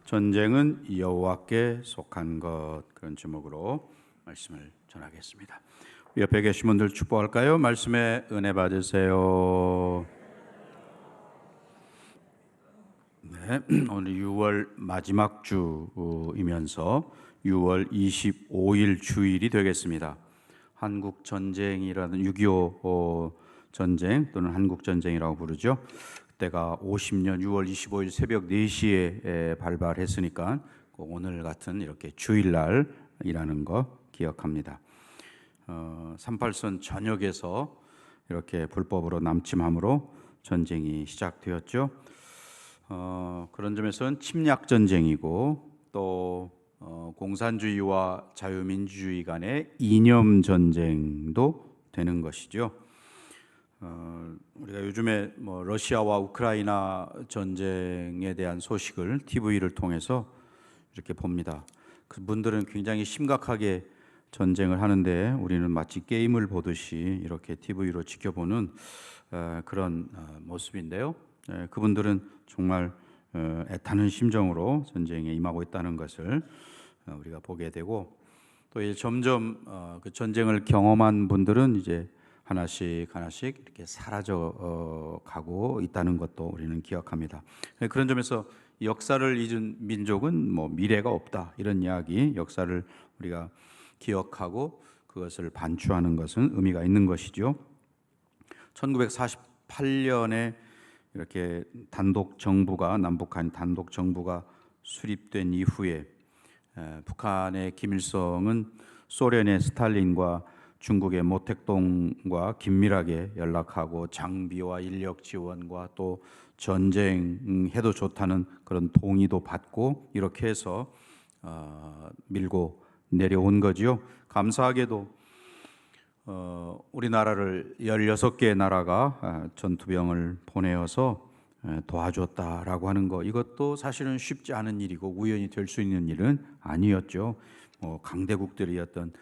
전쟁은 여호와께 속한 것, 그런 제목으로 말씀을 전하겠습니다. 옆에 계신 분들 축복할까요? 말씀에 은혜 받으세요. 네, 오늘 6월 마지막 주이면서 6월 25일 주일이 되겠습니다. 한국 전쟁이라는 6.25 전쟁 또는 한국 전쟁이라고 부르죠. 그때가 50년 6월 25일 새벽 4시에 발발했으니까 오늘 같은 이렇게 주일날이라는 거 기억합니다. 38선 전역에서 이렇게 불법으로 남침함으로 전쟁이 시작되었죠. 그런 점에서는 침략 전쟁이고 또 공산주의와 자유민주주의 간의 이념 전쟁도 되는 것이죠. 우리가 요즘에 러시아와 우크라이나 전쟁에 대한 소식을 TV를 통해서 이렇게 봅니다. 그분들은 굉장히 심각하게 전쟁을 하는데 우리는 마치 게임을 보듯이 이렇게 TV로 지켜보는 그런 모습인데요. 그분들은 정말 애타는 심정으로 전쟁에 임하고 있다는 것을 우리가 보게 되고, 또 이제 점점 그 전쟁을 경험한 분들은 이제 하나씩 이렇게 사라져 가고 있다는 것도 우리는 기억합니다. 그런 점에서 역사를 잊은 민족은 미래가 없다, 이런 이야기, 역사를 우리가 기억하고 그것을 반추하는 것은 의미가 있는 것이죠. 1948년에 이렇게 남북한 단독 정부가 수립된 이후에 북한의 김일성은 소련의 스탈린과 중국의 모택동과 긴밀하게 연락하고 장비와 인력 지원과 또 전쟁해도 좋다는 그런 동의도 받고 이렇게 해서 밀고 내려온 거지요. 감사하게도 우리나라를 16개의 나라가 전투병을 보내어서 도와줬다라고 하는 거, 이것도 사실은 쉽지 않은 일이고 우연히 될 수 있는 일은 아니었죠. 강대국들이었던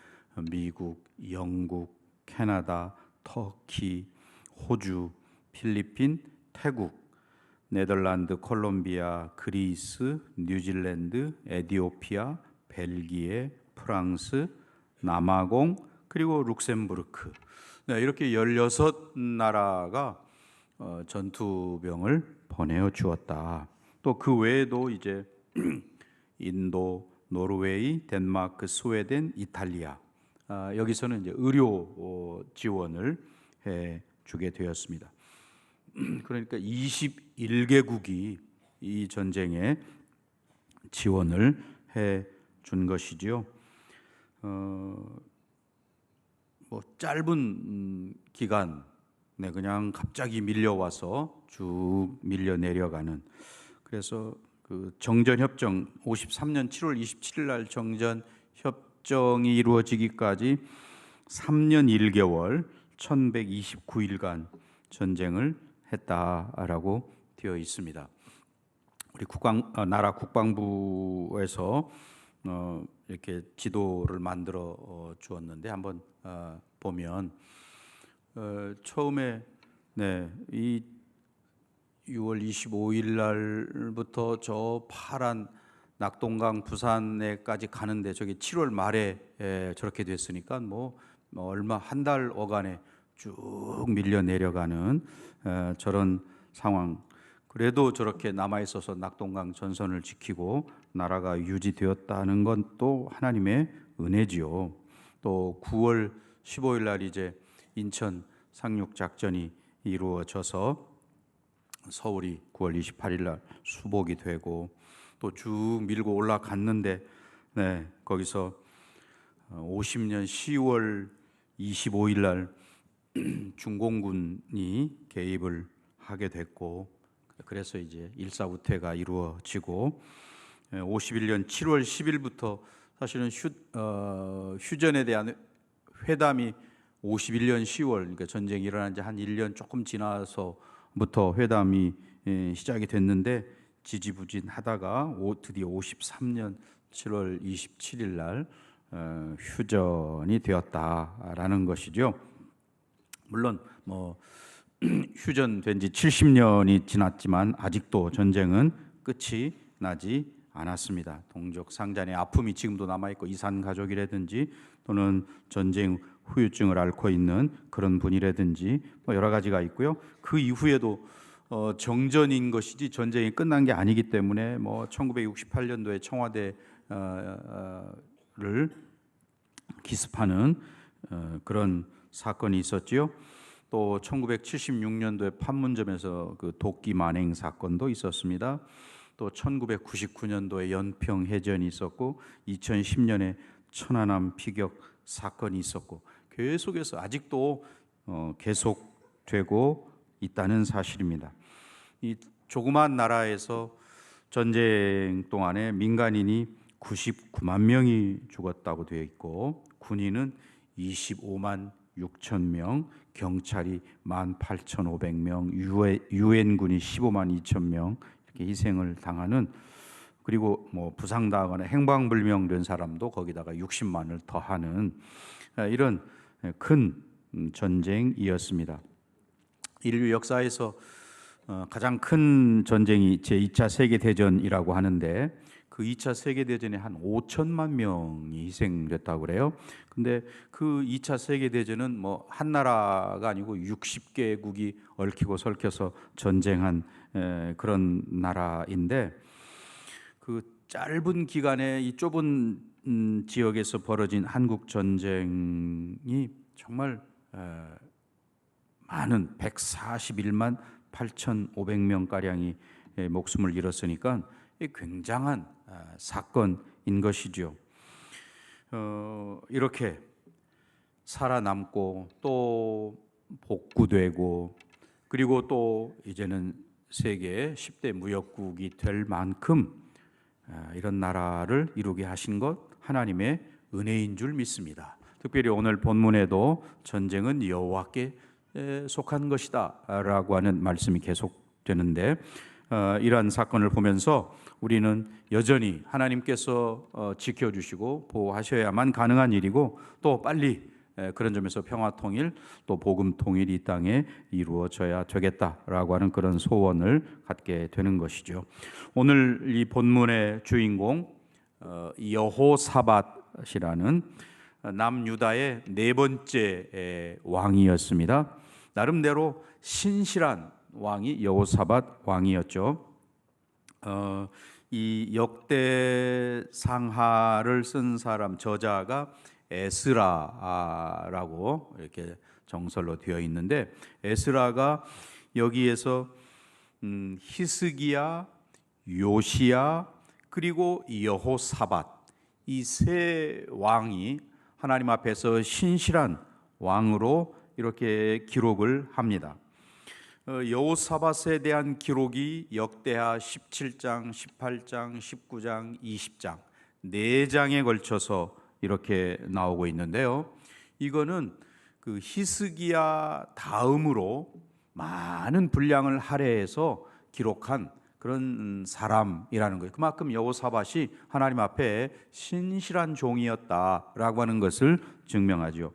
미국, 영국, 캐나다, 터키, 호주, 필리핀, 태국, 네덜란드, 콜롬비아, 그리스, 뉴질랜드, 에티오피아, 벨기에, 프랑스, 남아공, 그리고 룩셈부르크, 이렇게 16나라가 전투병을 보내어 주었다. 또 그 외에도 이제 인도, 노르웨이, 덴마크, 스웨덴, 이탈리아, 여기서는 이제 의료 지원을 해 주게 되었습니다. 그러니까 21개국이 이 전쟁에 지원을 해 준 것이지요. 짧은 기간에 그냥 갑자기 밀려와서 쭉 밀려 내려가는, 그래서 그 정전협정 53년 7월 27일 날 정전협정이 이루어지기까지 3년 1개월 1129일간 전쟁을 했다라고 되어 있습니다. 우리 나라 국방부에서 이렇게 지도를 만들어 주었는데 한번 보면 처음에 이 6월 25일 날부터 저 파란 낙동강 부산에까지 가는데 저기 7월 말에 저렇게 됐으니까 얼마 한 달 어간에 쭉 밀려 내려가는 저런 상황. 그래도 저렇게 남아 있어서 낙동강 전선을 지키고 나라가 유지되었다는 건 또 하나님의 은혜지요. 또 9월 15일 날 이제 인천 상륙 작전이 이루어져서 서울이 9월 28일 날 수복이 되고 또 쭉 밀고 올라갔는데 거기서 50년 10월 25일 날 중공군이 개입을 하게 됐고, 그래서 이제 일사후퇴가 이루어지고 51년 7월 10일부터 사실은 휴전에 대한 회담이 51년 10월, 그러니까 전쟁이 일어난 지 한 1년 조금 지나서부터 회담이 시작이 됐는데 지지부진하다가 드디어 53년 7월 27일 날 휴전이 되었다라는 것이죠. 물론 휴전된 지 70년이 지났지만 아직도 전쟁은 끝이 나지 않았습니다. 동족 상잔의 아픔이 지금도 남아있고 이산 가족이라든지 또는 전쟁 후유증을 앓고 있는 그런 분이라든지 뭐 여러 가지가 있고요. 그 이후에도 정전인 것이지 전쟁이 끝난 게 아니기 때문에 뭐 1968년도에 청와대를 기습하는 그런 사건이 있었지요. 또 1976년도에 판문점에서 그 도끼 만행 사건도 있었습니다. 또 1999년도에 연평 해전이 있었고 2010년에 천안함 피격 사건이 있었고 계속해서 아직도 계속되고 있다는 사실입니다. 이 조그만 나라에서 전쟁 동안에 민간인이 99만 명이 죽었다고 되어 있고 군인은 25만 6천 명, 경찰이 18,500명, 유엔군이 15만 2천 명 이렇게 희생을 당하는, 그리고 뭐 부상당하거나 행방불명된 사람도 거기다가 60만을 더하는 이런 큰 전쟁이었습니다. 인류 역사에서 가장 큰 전쟁이 제2차 세계대전이라고 하는데 그 2차 세계대전에 한 5천만 명이 희생됐다고 그래요. 근데 그 2차 세계대전은 뭐 한 나라가 아니고 60개국이 얽히고 설켜서 전쟁한 그런 나라인데 그 짧은 기간에 이 좁은 지역에서 벌어진 한국 전쟁이 정말 많은 141만 8,500명 가량이 목숨을 잃었으니까 굉장한 사건인 것이죠. 이렇게 살아남고 또 복구되고 그리고 또 이제는 세계 10대 무역국이 될 만큼 이런 나라를 이루게 하신 것 하나님의 은혜인 줄 믿습니다. 특별히 오늘 본문에도 전쟁은 여호와께 속한 것이다 라고 하는 말씀이 계속되는데 이러한 사건을 보면서 우리는 여전히 하나님께서 지켜주시고 보호하셔야만 가능한 일이고 또 빨리 그런 점에서 평화 통일 또 복음 통일이 이 땅에 이루어져야 되겠다라고 하는 그런 소원을 갖게 되는 것이죠. 오늘 이 본문의 주인공 여호사밧이라는 남유다의 네 번째 왕이었습니다. 나름대로 신실한 왕이 여호사밧 왕이었죠. 이 역대상하를 쓴 사람 저자가 에스라라고 이렇게 정설로 되어 있는데 에스라가 여기에서 히스기야, 요시야 그리고 여호사밧 이 세 왕이 하나님 앞에서 신실한 왕으로 이렇게 기록을 합니다. 여호사밧에 대한 기록이 역대하 17장, 18장, 19장, 20장 4장에 걸쳐서 이렇게 나오고 있는데요. 이거는 그 히스기야 다음으로 많은 분량을 할애해서 기록한 그런 사람이라는 거예요. 그만큼 여호사밧이 하나님 앞에 신실한 종이었다라고 하는 것을 증명하죠.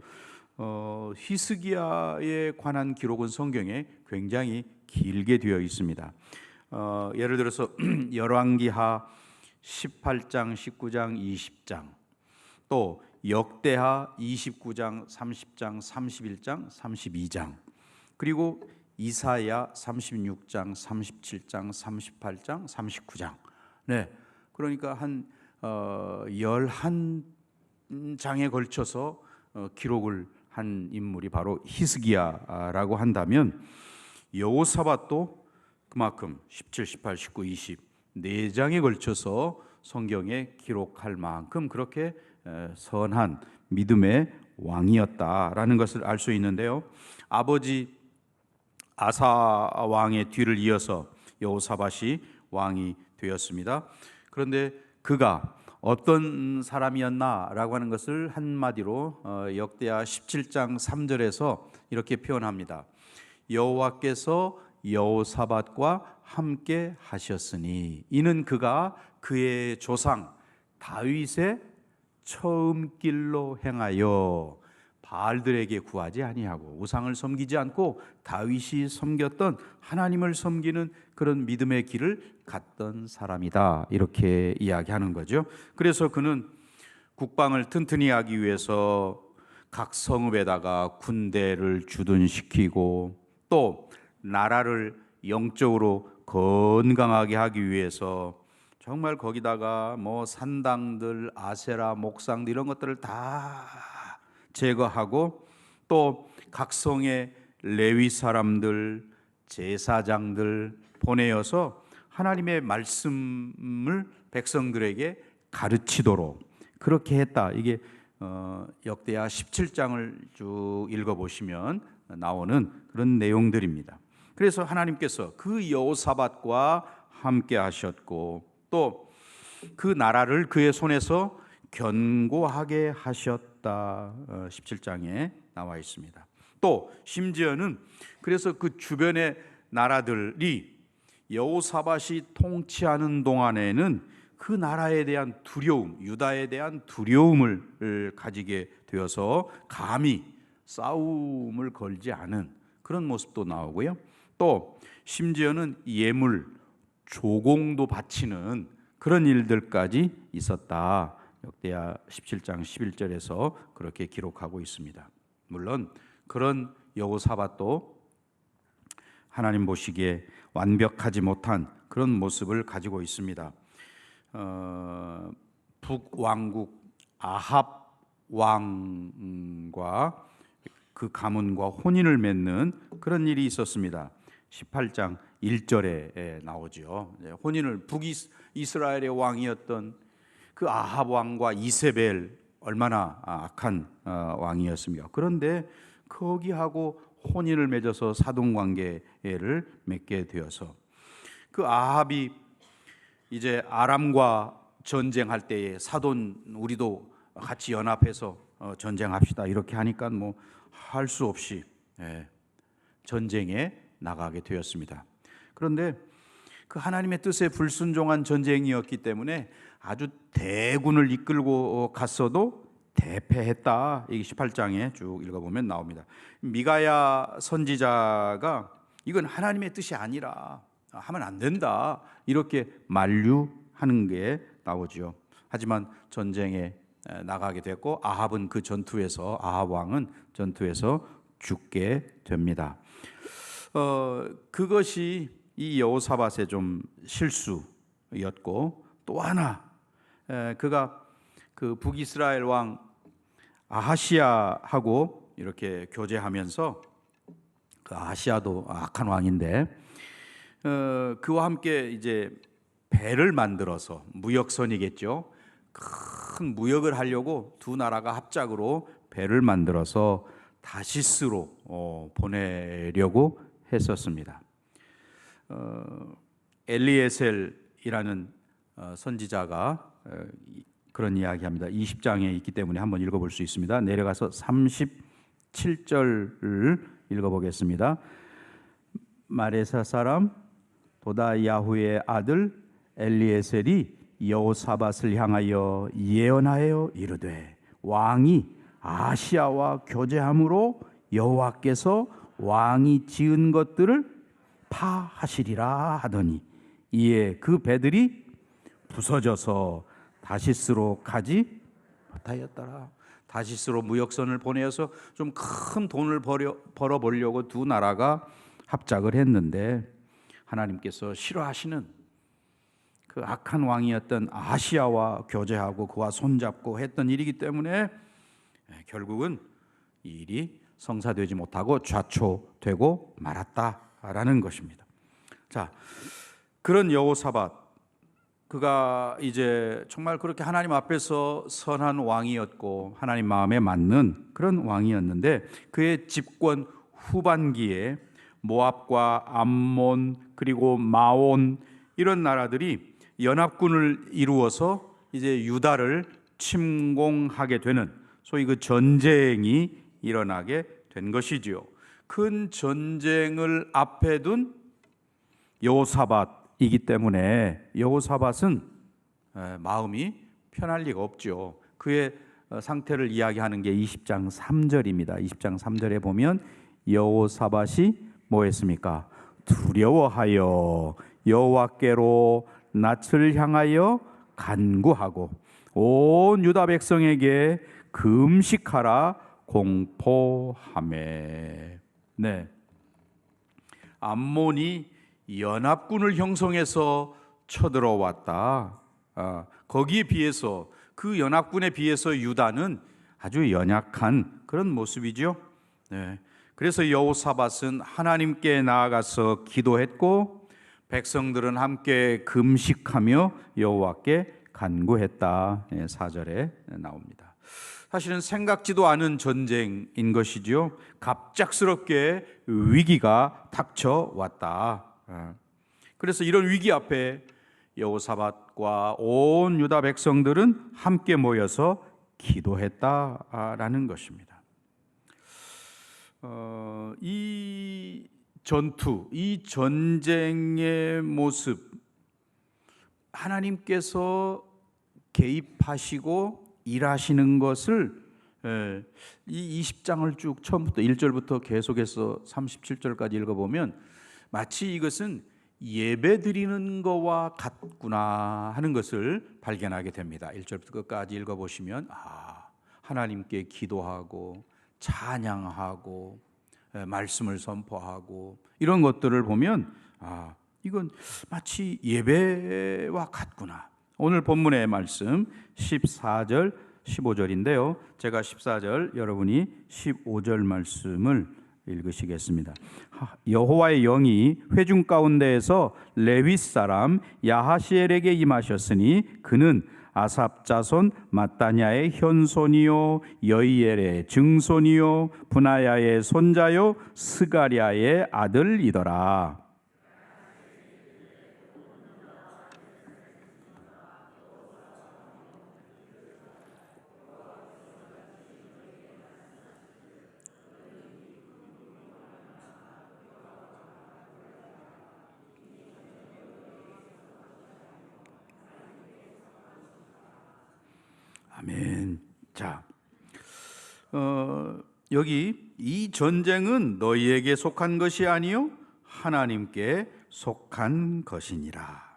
히스기야에 관한 기록은 성경에 굉장히 길게 되어 있습니다. 예를 들어서 열왕기하 18장, 19장, 20장 또 역대하 29장, 30장, 31장, 32장 그리고 이사야 36장, 37장, 38장, 39장 네, 그러니까 한 11장에 걸쳐서 기록을 한 인물이 바로 히스기야라고 한다면 여호사밧도 그만큼 17, 18, 19, 20 4장에 걸쳐서 성경에 기록할 만큼 그렇게 선한 믿음의 왕이었다라는 것을 알 수 있는데요. 아버지 아사 왕의 뒤를 이어서 여호사밧이 왕이 되었습니다. 그런데 그가 어떤 사람이었나라고 하는 것을 한마디로 역대하 17장 3절에서 이렇게 표현합니다. 여호와께서 여호사밧과 함께 하셨으니 이는 그가 그의 조상 다윗의 처음 길로 행하여 바알들에게 구하지 아니하고 우상을 섬기지 않고 다윗이 섬겼던 하나님을 섬기는 그런 믿음의 길을 갔던 사람이다, 이렇게 이야기하는 거죠. 그래서 그는 국방을 튼튼히 하기 위해서 각 성읍에다가 군대를 주둔시키고 또 나라를 영적으로 건강하게 하기 위해서 정말 거기다가 뭐 산당들, 아세라, 목상들 이런 것들을 다 제거하고 또 각 성의 레위 사람들, 제사장들 보내어서 하나님의 말씀을 백성들에게 가르치도록 그렇게 했다. 이게 역대하 17장을 쭉 읽어보시면 나오는 그런 내용들입니다. 그래서 하나님께서 그 여호사밧과 함께 하셨고 또 그 나라를 그의 손에서 견고하게 하셨다. 17장에 나와 있습니다. 또 심지어는 그래서 그 주변의 나라들이 여호사밧이 통치하는 동안에는 그 나라에 대한 두려움, 유다에 대한 두려움을 가지게 되어서 감히 싸움을 걸지 않은 그런 모습도 나오고요. 또 심지어는 예물, 조공도 바치는 그런 일들까지 있었다. 역대하 17장 11절에서 그렇게 기록하고 있습니다. 물론 그런 여호사밧도 하나님 보시기에 완벽하지 못한 그런 모습을 가지고 있습니다. 북왕국 아합 왕과 그 가문과 혼인을 맺는 그런 일이 있었습니다. 18장 1절에 나오죠. 혼인을 북이스라엘의 왕이었던 그 아합 왕과 이세벨, 얼마나 악한 왕이었습니까? 그런데 거기하고 혼인을 맺어서 사돈관계를 맺게 되어서 그 아합이 이제 아람과 전쟁할 때에 사돈 우리도 같이 연합해서 전쟁합시다 이렇게 하니까 뭐 할 수 없이 전쟁에 나가게 되었습니다. 그런데 그 하나님의 뜻에 불순종한 전쟁이었기 때문에 아주 대군을 이끌고 갔어도 대패했다. 이게 18장에 쭉 읽어보면 나옵니다. 미가야 선지자가 이건 하나님의 뜻이 아니라 하면 안 된다 이렇게 만류하는 게 나오죠. 하지만 전쟁에 나가게 됐고 아합은 그 전투에서, 아합 왕은 전투에서 죽게 됩니다. 그것이 이 여호사밧의 좀 실수였고 또 하나 그가 그 북이스라엘 왕 아하시야하고 이렇게 교제하면서 그 아하시야도 악한 왕인데 그와 함께 이제 배를 만들어서 무역선이겠죠. 큰 무역을 하려고 두 나라가 합작으로 배를 만들어서 다시스로 보내려고 했었습니다. 엘리에셀이라는 선지자가 그런 이야기합니다. 20장에 있기 때문에 한번 읽어볼 수 있습니다. 내려가서 37절을 읽어보겠습니다. 마레사 사람 도다야후의 아들 엘리에셀이 여호사밧을 향하여 예언하여 이르되 왕이 아시아와 교제함으로 여호와께서 왕이 지은 것들을 파하시리라 하더니 이에 그 배들이 부서져서 다시스로 가지 못하였더라. 다시스로 무역선을 보내어서 좀 큰 돈을 벌어보려고 두 나라가 합작을 했는데 하나님께서 싫어하시는 그 악한 왕이었던 아시아와 교제하고 그와 손잡고 했던 일이기 때문에 결국은 이 일이 성사되지 못하고 좌초되고 말았다라는 것입니다. 자, 그런 여호사밧, 그가 이제 정말 그렇게 하나님 앞에서 선한 왕이었고 하나님 마음에 맞는 그런 왕이었는데 그의 집권 후반기에 모압과 암몬 그리고 마온 이런 나라들이 연합군을 이루어서 이제 유다를 침공하게 되는 소위 그 전쟁이 일어나게 된 것이지요. 큰 전쟁을 앞에 둔 여호사밧이기 때문에 여호사밧은 마음이 편할 리가 없죠. 그의 상태를 이야기하는 게 20장 3절입니다. 20장 3절에 보면 여호사밧이 뭐 했습니까? 두려워하여 여호와께로 낯을 향하여 간구하고 온 유다 백성에게 금식하라 공포하매. 네, 암몬이 연합군을 형성해서 쳐들어왔다. 거기에 비해서, 그 연합군에 비해서 유다는 아주 연약한 그런 모습이죠. 네. 그래서 여호사밧은 하나님께 나아가서 기도했고 백성들은 함께 금식하며 여호와께 간구했다. 4절에 나옵니다. 사실은 생각지도 않은 전쟁인 것이죠. 갑작스럽게 위기가 닥쳐왔다. 그래서 이런 위기 앞에 여호사밧과 온 유다 백성들은 함께 모여서 기도했다라는 것입니다. 이 전투, 이 전쟁의 모습, 하나님께서 개입하시고 일하시는 것을 이 20장을 쭉 처음부터 1절부터 계속해서 37절까지 읽어보면 마치 이것은 예배 드리는 거와 같구나 하는 것을 발견하게 됩니다. 1절부터 끝까지 읽어보시면 하나님께 기도하고 찬양하고 말씀을 선포하고 이런 것들을 보면 이건 마치 예배와 같구나. 오늘 본문의 말씀 14절 15절인데요 제가 14절, 여러분이 15절 말씀을 읽으시겠습니다. 여호와의 영이 회중 가운데에서 레위 사람 야하시엘에게 임하셨으니 그는 아삽 자손 마따냐의 현손이요 여이엘의 증손이요 분하야의 손자요 스가랴의 아들이더라. 아멘. 자, 여기 이 전쟁은 너희에게 속한 것이 아니요 하나님께 속한 것이니라.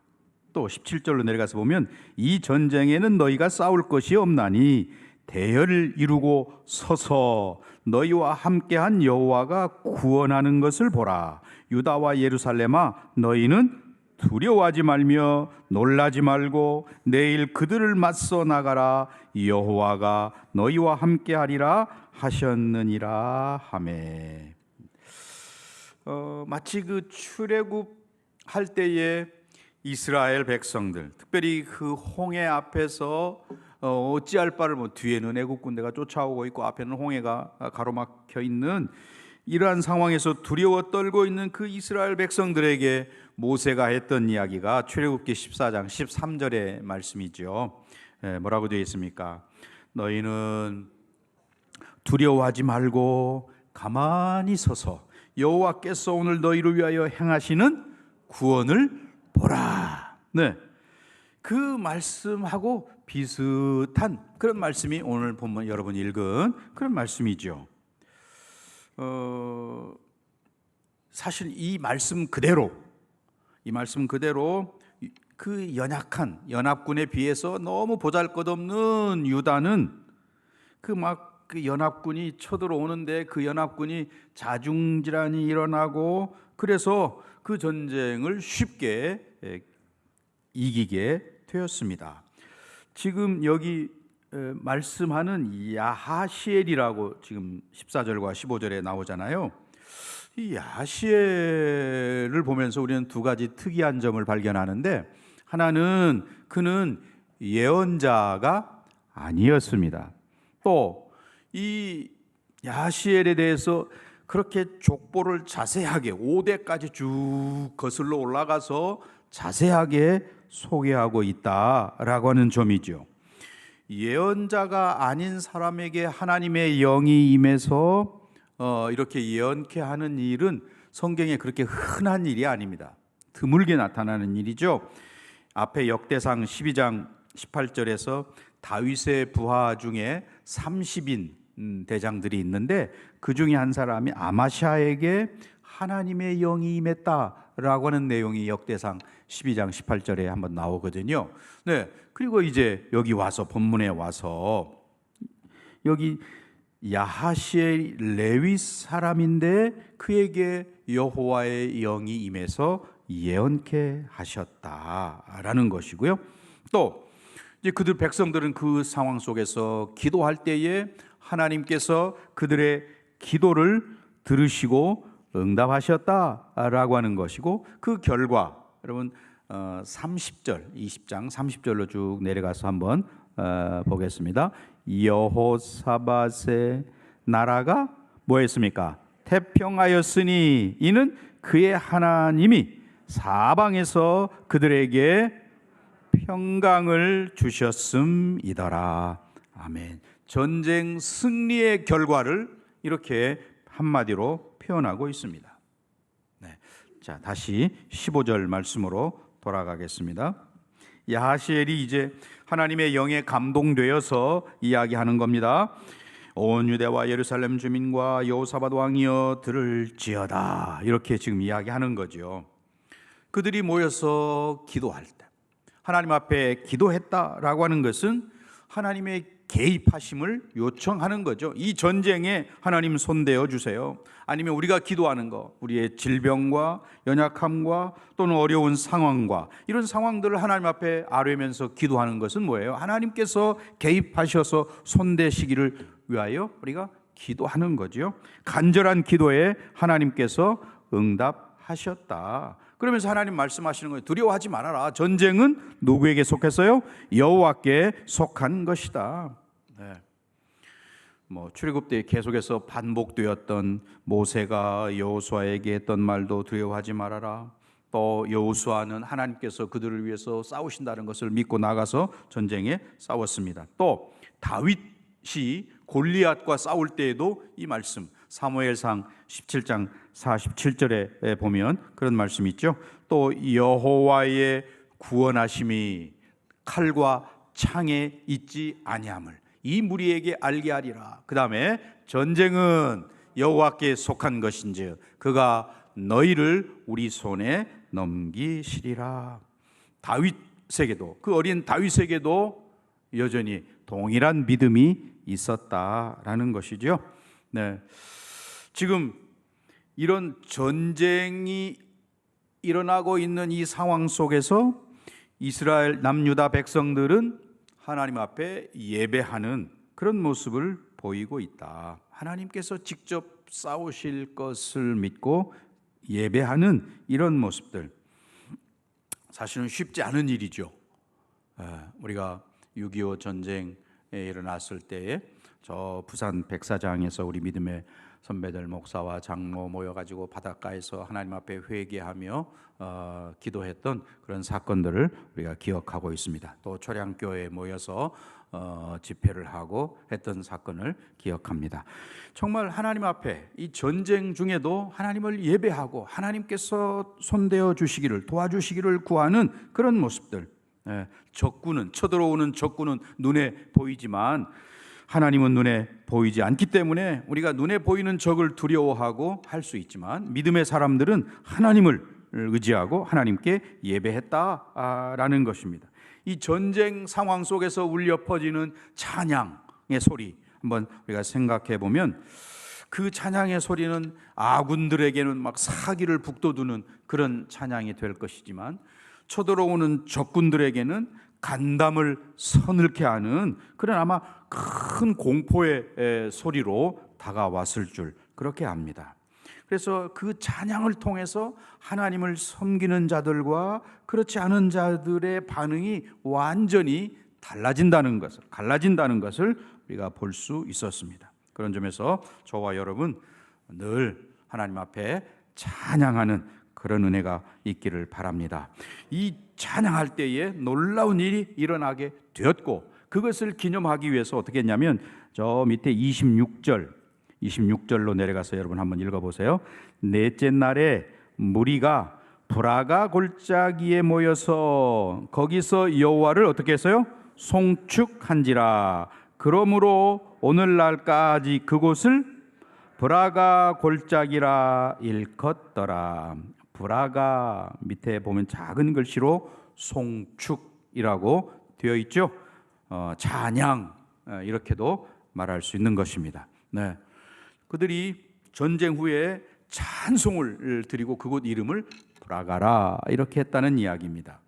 또 17절로 내려가서 보면 이 전쟁에는 너희가 싸울 것이 없나니 대열을 이루고 서서 너희와 함께한 여호와가 구원하는 것을 보라. 유다와 예루살렘아 너희는 두려워하지 말며 놀라지 말고 내일 그들을 맞서 나가라. 여호와가 너희와 함께하리라 하셨느니라 하매. 마치 그 출애굽 할 때에 이스라엘 백성들, 특별히 그 홍해 앞에서 어찌할 바를 뒤에는 애국 군대가 쫓아오고 있고 앞에는 홍해가 가로막혀 있는 이러한 상황에서 두려워 떨고 있는 그 이스라엘 백성들에게 모세가 했던 이야기가 출애굽기 14장 13절의 말씀이죠. 뭐라고 되어 있습니까? 너희는 두려워하지 말고 가만히 서서 여호와께서 오늘 너희를 위하여 행하시는 구원을 보라. 네, 그 말씀하고 비슷한 그런 말씀이 오늘 본문 여러분이 읽은 그런 말씀이죠. 사실 이 말씀 그대로 그 연약한 연합군에 비해서 너무 보잘것없는 유다는 그 연합군이 쳐들어오는데 그 연합군이 자중질환이 일어나고 그래서 그 전쟁을 쉽게 이기게 되었습니다. 지금 여기 말씀하는 야하시엘이라고 지금 14절과 15절에 나오잖아요. 이 야하시엘을 보면서 우리는 두 가지 특이한 점을 발견하는데, 하나는 그는 예언자가 아니었습니다. 또 이 야하시엘에 대해서 그렇게 족보를 자세하게 5대까지 쭉 거슬러 올라가서 자세하게 소개하고 있다라고 하는 점이죠. 예언자가 아닌 사람에게 하나님의 영이 임해서 이렇게 예언케 하는 일은 성경에 그렇게 흔한 일이 아닙니다. 드물게 나타나는 일이죠. 앞에 역대상 12장 18절에서 다윗의 부하 중에 30인 대장들이 있는데 그 중에 한 사람이 아마샤에게 하나님의 영이 임했다라고 하는 내용이 역대상 12장 18절에 한번 나오거든요. 네, 그리고 이제 여기 와서 본문에 와서 여기 야하시엘 레위 사람인데 그에게 여호와의 영이 임해서 예언케 하셨다라는 것이고요. 또 이제 그들 백성들은 그 상황 속에서 기도할 때에 하나님께서 그들의 기도를 들으시고 응답하셨다라고 하는 것이고, 그 결과 여러분 30절 20장 30절로 쭉 내려가서 한번 보겠습니다. 여호사밧의 나라가 뭐했습니까? 태평하였으니 이는 그의 하나님이 사방에서 그들에게 평강을 주셨음이더라. 아멘. 전쟁 승리의 결과를 이렇게 한마디로 표현하고 있습니다. 네. 자, 다시 15절 말씀으로 돌아가겠습니다. 야하시엘이 이제 하나님의 영에 감동되어서 이야기하는 겁니다. 온 유대와 예루살렘 주민과 여호사밧 왕이여 들을지어다, 이렇게 지금 이야기하는 거죠. 그들이 모여서 기도할 때 하나님 앞에 기도했다라고 하는 것은 하나님의 개입하심을 요청하는 거죠. 이 전쟁에 하나님 손대어 주세요. 아니면 우리가 기도하는 거, 우리의 질병과 연약함과 또는 어려운 상황과 이런 상황들을 하나님 앞에 아뢰면서 기도하는 것은 뭐예요? 하나님께서 개입하셔서 손대시기를 위하여 우리가 기도하는 거죠. 간절한 기도에 하나님께서 응답하셨다. 그러면서 하나님 말씀하시는 거예요. 두려워하지 말아라. 전쟁은 누구에게 속했어요? 여호와께 속한 것이다. 네. 출애굽 때 계속해서 반복되었던 모세가 여호수아에게 했던 말도 두려워하지 말아라. 또 여호수아는 하나님께서 그들을 위해서 싸우신다는 것을 믿고 나가서 전쟁에 싸웠습니다. 또 다윗이 골리앗과 싸울 때에도 이 말씀, 사무엘상 17장 47절에 보면 그런 말씀이 있죠. 또 여호와의 구원하심이 칼과 창에 있지 아니함을 이 무리에게 알게 하리라. 그 다음에 전쟁은 여호와께 속한 것인즉 그가 너희를 우리 손에 넘기시리라. 다윗에게도, 그 어린 다윗에게도 여전히 동일한 믿음이 있었다라는 것이죠. 네. 지금 이런 전쟁이 일어나고 있는 이 상황 속에서 이스라엘 남유다 백성들은 하나님 앞에 예배하는 그런 모습을 보이고 있다. 하나님께서 직접 싸우실 것을 믿고 예배하는 이런 모습들, 사실은 쉽지 않은 일이죠. 우리가 6.25 전쟁에 일어났을 때에 저 부산 백사장에서 우리 믿음의 선배들 목사와 장로 모여가지고 바닷가에서 하나님 앞에 회개하며 기도했던 그런 사건들을 우리가 기억하고 있습니다. 또 초량교회에 모여서 집회를 하고 했던 사건을 기억합니다. 정말 하나님 앞에 이 전쟁 중에도 하나님을 예배하고 하나님께서 손대어 주시기를, 도와주시기를 구하는 그런 모습들. 적군은, 쳐들어오는 적군은 눈에 보이지만 하나님은 눈에 보이지 않기 때문에 우리가 눈에 보이는 적을 두려워하고 할 수 있지만 믿음의 사람들은 하나님을 의지하고 하나님께 예배했다라는 것입니다. 이 전쟁 상황 속에서 울려 퍼지는 찬양의 소리 한번 우리가 생각해 보면, 그 찬양의 소리는 아군들에게는 막 사기를 북돋우는 그런 찬양이 될 것이지만 쳐들어오는 적군들에게는 간담을 서늘케 하는 그런 아마 큰 공포의 소리로 다가왔을 줄 그렇게 압니다. 그래서 그 찬양을 통해서 하나님을 섬기는 자들과 그렇지 않은 자들의 반응이 완전히 갈라진다는 것을 우리가 볼 수 있었습니다. 그런 점에서 저와 여러분 늘 하나님 앞에 찬양하는 그런 은혜가 있기를 바랍니다. 이 찬양할 때에 놀라운 일이 일어나게 되었고, 그것을 기념하기 위해서 어떻게 했냐면 저 밑에 26절로 내려가서 여러분 한번 읽어보세요. 넷째 날에 무리가 브라가 골짜기에 모여서 거기서 여호와를 어떻게 했어요? 송축한지라. 그러므로 오늘날까지 그곳을 브라가 골짜기라 일컫더라. 브라가 밑에 보면 작은 글씨로 송축이라고 되어 있죠. 찬양 이렇게도 말할 수 있는 것입니다. 네. 그들이 전쟁 후에 찬송을 드리고 그곳 이름을 브라가라 이렇게 했다는 이야기입니다.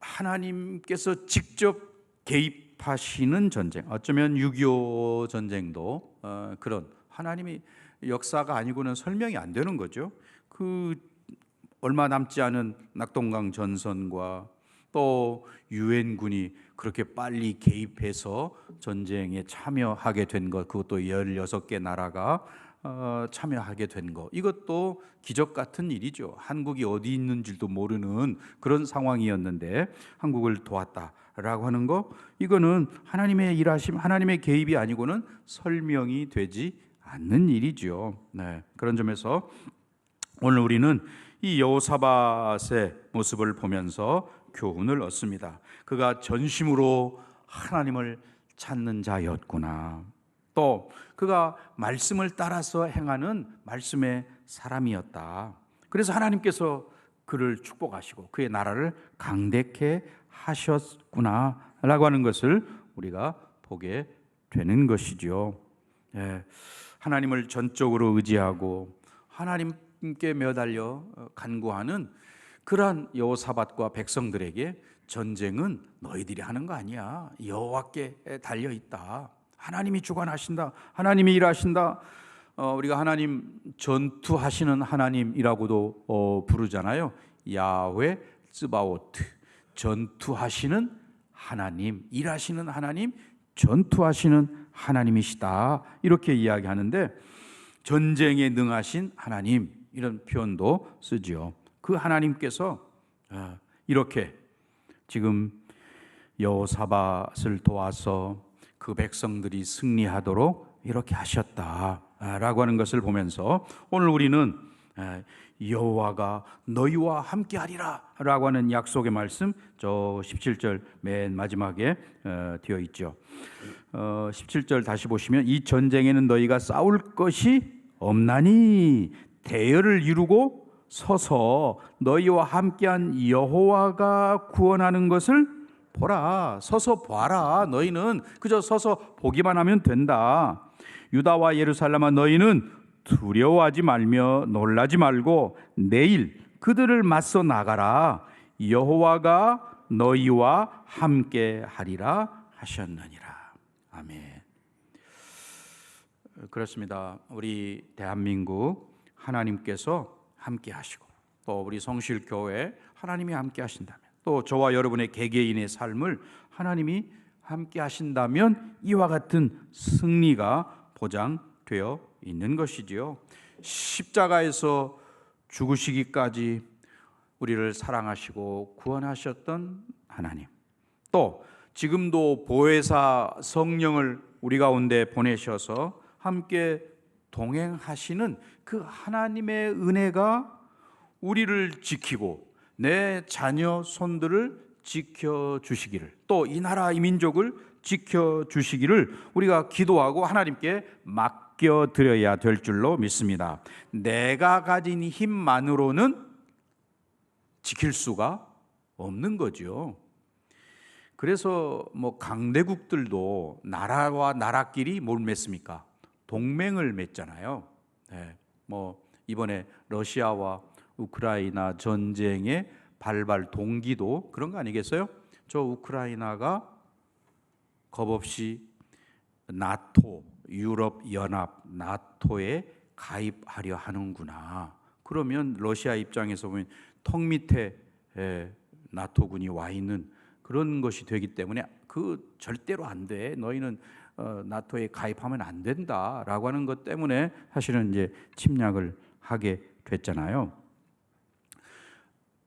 하나님께서 직접 개입하시는 전쟁, 어쩌면 6.25 전쟁도 그런 하나님이 역사가 아니고는 설명이 안 되는 거죠. 그 얼마 남지 않은 낙동강 전선과 또 유엔군이 그렇게 빨리 개입해서 전쟁에 참여하게 된 것, 그것도 16개 나라가 참여하게 된 것, 이것도 기적 같은 일이죠. 한국이 어디 있는지도 모르는 그런 상황이었는데 한국을 도왔다라고 하는 거, 이거는 하나님의 일하심, 하나님의 개입이 아니고는 설명이 되지 않는 일이죠. 네, 그런 점에서 오늘 우리는 이 여호사밧의 모습을 보면서 교훈을 얻습니다. 그가 전심으로 하나님을 찾는 자였구나. 또 그가 말씀을 따라서 행하는 말씀의 사람이었다. 그래서 하나님께서 그를 축복하시고 그의 나라를 강대케 하셨구나라고 하는 것을 우리가 보게 되는 것이죠. 예, 하나님을 전적으로 의지하고 하나님께 매달려 간구하는 그러한 여호사밧과 백성들에게 전쟁은 너희들이 하는 거 아니야. 여호와께 달려 있다. 하나님이 주관하신다. 하나님이 일하신다. 우리가 하나님 전투하시는 하나님이라고도 부르잖아요. 야훼 츠바오트, 전투하시는 하나님, 일하시는 하나님, 전투하시는 하나님이시다. 이렇게 이야기하는데 전쟁에 능하신 하나님, 이런 표현도 쓰지요. 그 하나님께서 이렇게 지금 여호사밧을 도와서 그 백성들이 승리하도록 이렇게 하셨다라고 하는 것을 보면서 오늘 우리는 여호와가 너희와 함께하리라 라고 하는 약속의 말씀, 저 17절 맨 마지막에 되어 있죠. 17절 다시 보시면 이 전쟁에는 너희가 싸울 것이 없나니 대열을 이루고 서서 너희와 함께한 여호와가 구원하는 것을 보라. 서서 봐라. 너희는 그저 서서 보기만 하면 된다. 유다와 예루살렘아, 너희는 두려워하지 말며 놀라지 말고 내일 그들을 맞서 나가라. 여호와가 너희와 함께하리라 하셨느니라. 아멘. 그렇습니다. 우리 대한민국 하나님께서 함께 하시고 또 우리 성실교회 하나님이 함께 하신다면, 또 저와 여러분의 개개인의 삶을 하나님이 함께 하신다면 이와 같은 승리가 보장되어 있는 것이지요. 십자가에서 죽으시기까지 우리를 사랑하시고 구원하셨던 하나님, 또 지금도 보혜사 성령을 우리 가운데 보내셔서 함께 동행하시는 그 하나님의 은혜가 우리를 지키고 내 자녀 손들을 지켜주시기를, 또 이 나라 이 민족을 지켜주시기를 우리가 기도하고 하나님께 맡겨드려야 될 줄로 믿습니다. 내가 가진 힘만으로는 지킬 수가 없는 거죠. 그래서 강대국들도 나라와 나라끼리 뭘 맺습니까? 동맹을 맺잖아요. 네, 이번에 러시아와 우크라이나 전쟁의 발발 동기도 그런 거 아니겠어요? 저 우크라이나가 겁없이 나토, 유럽 연합, 나토에 가입하려 하는구나. 그러면 러시아 입장에서 보면 턱 밑에 나토군이 와 있는 그런 것이 되기 때문에 그 절대로 안 돼. 너희는 나토에 가입하면 안 된다라고 하는 것 때문에 사실은 이제 침략을 하게 됐잖아요.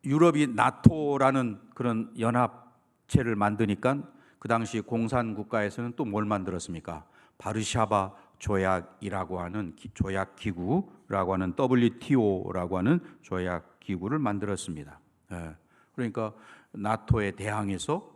유럽이 나토라는 그런 연합체를 만드니까 그 당시 공산 국가에서는 또 뭘 만들었습니까? 바르샤바 조약이라고 하는 조약 기구라고 하는 WTO라고 하는 조약 기구를 만들었습니다. 그러니까 나토에 대항해서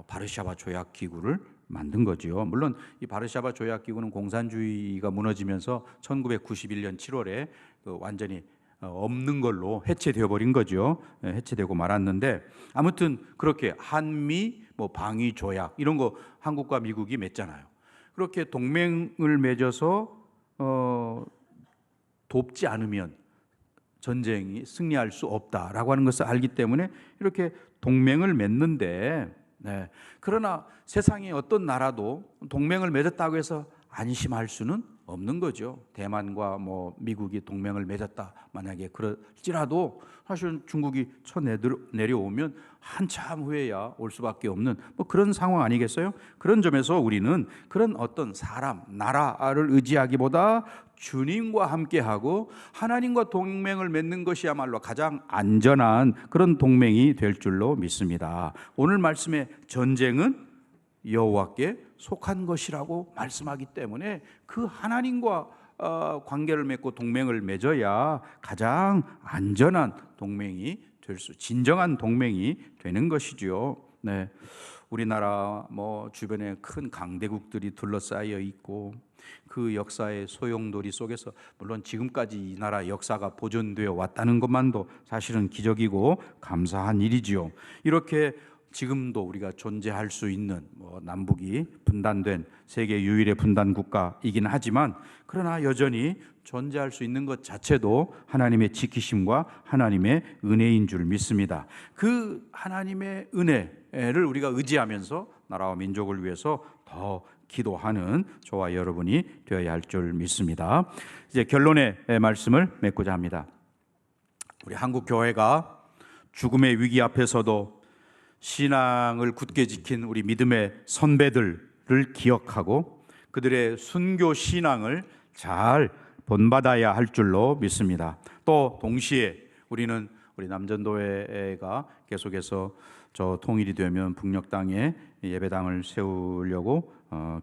바르샤바 조약 기구를 만든 거죠. 물론 이 바르샤바 조약 기구는 공산주의가 무너지면서 1991년 7월에 완전히 없는 걸로 해체되어 버린 거죠. 해체되고 말았는데 아무튼 그렇게 한미 뭐 방위 조약 이런 거 한국과 미국이 맺잖아요. 그렇게 동맹을 맺어서 돕지 않으면 전쟁이 승리할 수 없다라고 하는 것을 알기 때문에 이렇게 동맹을 맺는데, 그러나 세상의 어떤 나라도 동맹을 맺었다고 해서 안심할 수는 없는 거죠. 대만과 뭐 미국이 동맹을 맺었다 만약에 그럴지라도 사실은 중국이 내려오면 한참 후에야 올 수밖에 없는 뭐 그런 상황 아니겠어요? 그런 점에서 우리는 그런 어떤 사람, 나라를 의지하기보다 주님과 함께하고 하나님과 동맹을 맺는 것이야말로 가장 안전한 그런 동맹이 될 줄로 믿습니다. 오늘 말씀의 전쟁은 여호와께 속한 것이라고 말씀하기 때문에 그 하나님과 관계를 맺고 동맹을 맺어야 가장 안전한 동맹이 진정한 동맹이 되는 것이죠. 우리나라 뭐 주변에 큰 강대국들이 둘러싸여 있고 그 역사의 소용돌이 속에서 물론 지금까지 이 나라 역사가 보존되어 왔다는 것만도 사실은 기적이고 감사한 일이지요. 이렇게 지금도 우리가 존재할 수 있는 남북이 분단된 세계 유일의 분단 국가이긴 하지만 그러나 여전히 존재할 수 있는 것 자체도 하나님의 지키심과 하나님의 은혜인 줄 믿습니다. 그 하나님의 은혜를 우리가 의지하면서 나라와 민족을 위해서 더 기도하는 저와 여러분이 되어야 할 줄 믿습니다. 이제 결론의 말씀을 맺고자 합니다. 우리 한국 교회가 죽음의 위기 앞에서도 신앙을 굳게 지킨 우리 믿음의 선배들을 기억하고 그들의 순교 신앙을 잘 본받아야 할 줄로 믿습니다. 또 동시에 우리는 우리 남전도회가 계속해서 저 통일이 되면 북녘 땅에 예배당을 세우려고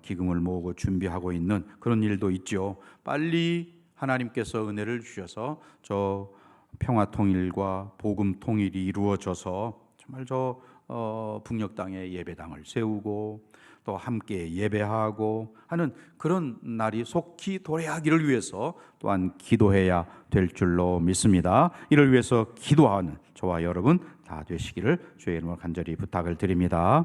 기금을 모으고 준비하고 있는 그런 일도 있죠. 빨리 하나님께서 은혜를 주셔서 저 평화 통일과 복음 통일이 이루어져서 정말 저 북녘 땅에 예배당을 세우고 또 함께 예배하고 하는 그런 날이 속히 도래하기를 위해서 또한 기도해야 될 줄로 믿습니다. 이를 위해서 기도하는 저와 여러분 다 되시기를 주의 이름으로 간절히 부탁을 드립니다.